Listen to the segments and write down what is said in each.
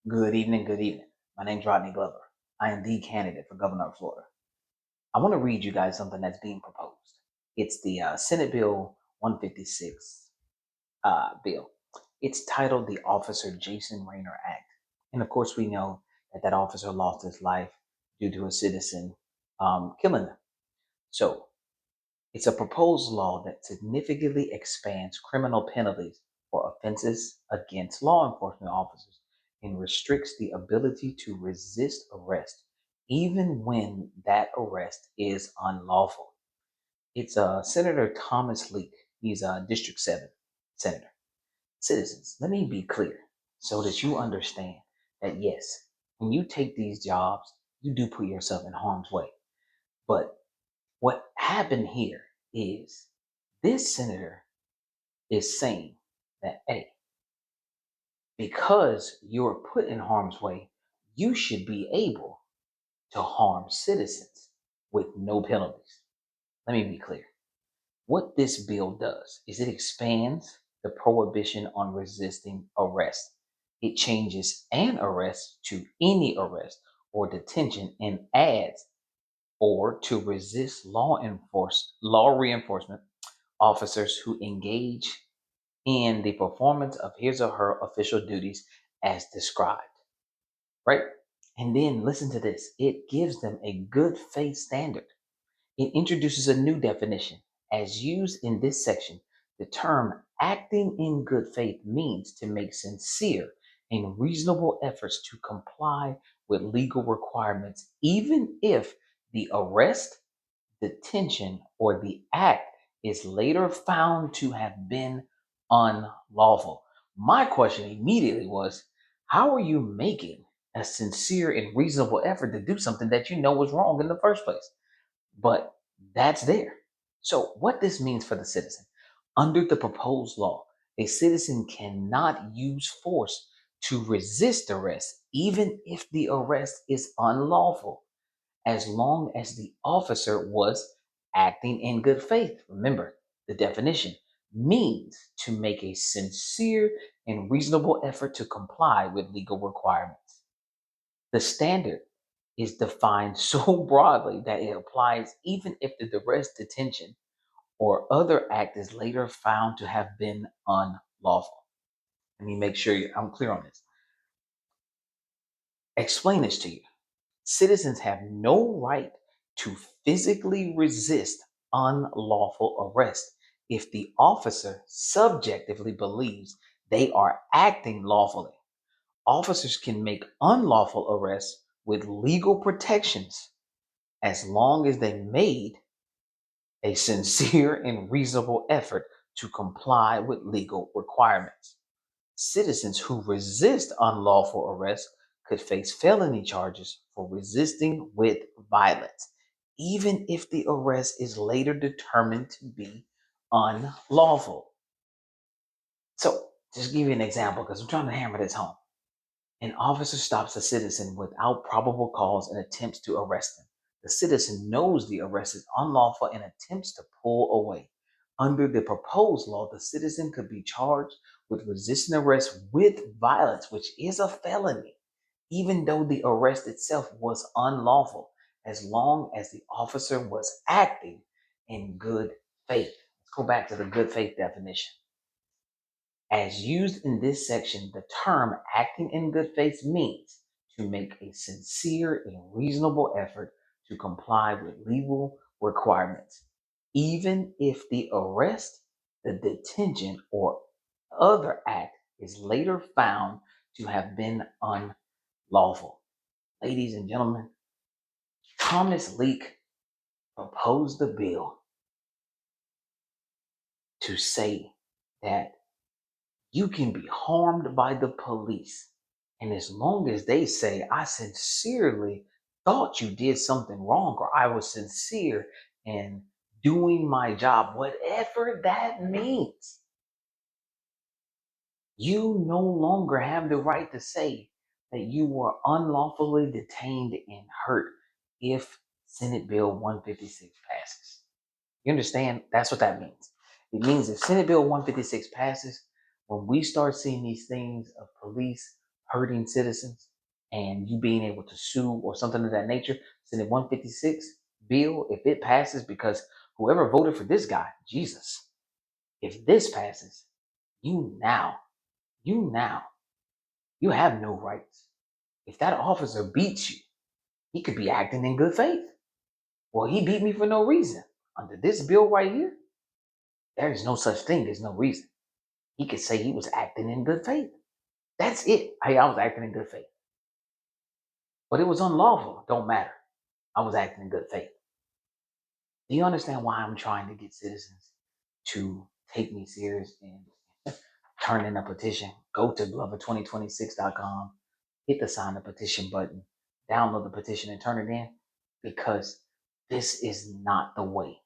Good evening, good evening. My name's Rodney Glover. I am the candidate for governor of Florida. I want to read you guys something that's being proposed. It's the Senate Bill 156 bill. It's titled the Officer Jason Rayner Act. And of course, we know that that officer lost his life due to a citizen killing him. So it's a proposed law that significantly expands criminal penalties for offenses against law enforcement officers and restricts the ability to resist arrest, even when that arrest is unlawful. It's Senator Thomas Leak. He's a District 7 senator. Citizens, let me be clear so that you understand that yes, when you take these jobs, you do put yourself in harm's way. But what happened here is this senator is saying that, hey, because you're put in harm's way, you should be able to harm citizens with no penalties. Let me be clear. What this bill does is it expands the prohibition on resisting arrest. It changes an arrest to any arrest or detention and adds or to resist law reinforcement officers who engage in the performance of his or her official duties as described, right? And then listen to this, it gives them a good faith standard. It introduces a new definition. As used in this section, the term acting in good faith means to make sincere and reasonable efforts to comply with legal requirements, even if the arrest, detention, or the act is later found to have been unlawful. My question immediately was, how are you making a sincere and reasonable effort to do something that you know was wrong in the first place? But that's there. So, what this means for the citizen under the proposed law, a citizen cannot use force to resist arrest, even if the arrest is unlawful, as long as the officer was acting in good faith. Remember, the definition means to make a sincere and reasonable effort to comply with legal requirements. The standard is defined so broadly that it applies even if the arrest, detention, or other act is later found to have been unlawful. Let me make sure I'm clear on this. Explain this to you. Citizens have no right to physically resist unlawful arrest if the officer subjectively believes they are acting lawfully. Officers can make unlawful arrests with legal protections as long as they made a sincere and reasonable effort to comply with legal requirements. Citizens who resist unlawful arrest could face felony charges for resisting with violence, even if the arrest is later determined to be unlawful. So, just give you an example because I'm trying to hammer this home. An officer stops a citizen without probable cause and attempts to arrest him. The citizen knows the arrest is unlawful and attempts to pull away. Under the proposed law, the citizen could be charged with resisting arrest with violence, which is a felony, even though the arrest itself was unlawful, as long as the officer was acting in good faith. Let's go back to the good faith definition. As used in this section, the term acting in good faith means to make a sincere and reasonable effort to comply with legal requirements, even if the arrest, the detention, or other act is later found to have been unlawful. Ladies and gentlemen, Thomas Leak proposed the bill to say that you can be harmed by the police. And as long as they say, I sincerely thought you did something wrong, or I was sincere in doing my job, whatever that means, you no longer have the right to say that you were unlawfully detained and hurt if Senate Bill 156 passes. You understand? That's what that means. It means if Senate Bill 156 passes, when we start seeing these things of police hurting citizens and you being able to sue or something of that nature, Senate 156 bill, if it passes, because whoever voted for this guy, Jesus, if this passes, you now, you now, you have no rights. If that officer beats you, he could be acting in good faith. Well, he beat me for no reason. Under this bill right here, there is no such thing as no reason. He could say he was acting in good faith. That's it. Hey, I was acting in good faith. But it was unlawful. Don't matter. I was acting in good faith. Do you understand why I'm trying to get citizens to take me serious and turn in a petition? Go to glover2026.com, hit the sign the petition button, download the petition and turn it in, because this is not the way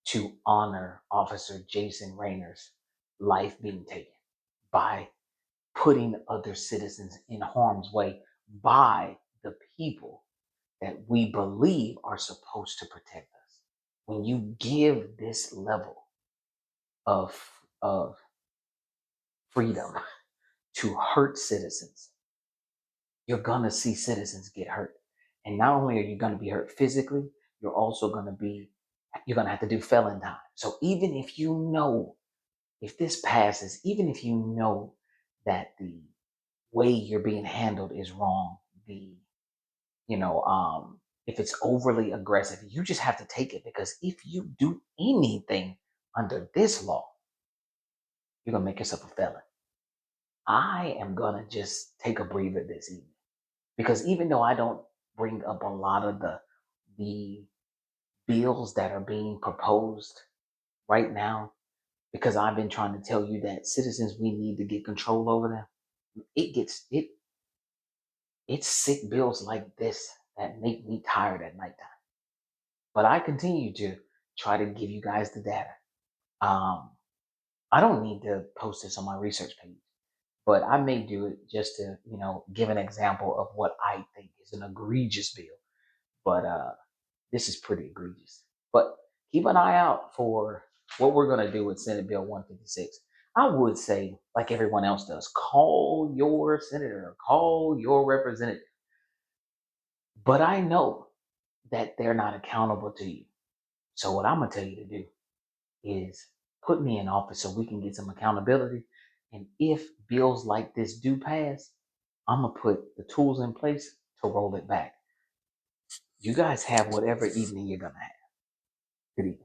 to honor Officer Jason Rayner's life being taken by putting other citizens in harm's way by the people that we believe are supposed to protect us. When you give this level of, of freedom to hurt citizens, you're gonna see citizens get hurt. And not only are you gonna be hurt physically, you're gonna have to do felon time. So even if you know, if this passes, even if you know that the way you're being handled is wrong, the you know, if it's overly aggressive, you just have to take it, because if you do anything under this law, you're gonna make yourself a felon. I am gonna just take a breather this evening, because even though I don't bring up a lot of the bills that are being proposed right now, because I've been trying to tell you that citizens, we need to get control over them. It's sick bills like this that make me tired at nighttime. But I continue to try to give you guys the data. Um, I don't need to post this on my research page, but I may do it just to, give an example of what I think is an egregious bill. But this is pretty egregious. But keep an eye out for what we're going to do with Senate Bill 156. I would say, like everyone else does, call your senator, call your representative. But I know that they're not accountable to you. So what I'm going to tell you to do is put me in office so we can get some accountability. And if bills like this do pass, I'm going to put the tools in place to roll it back. You guys have whatever evening you're going to have. Good evening.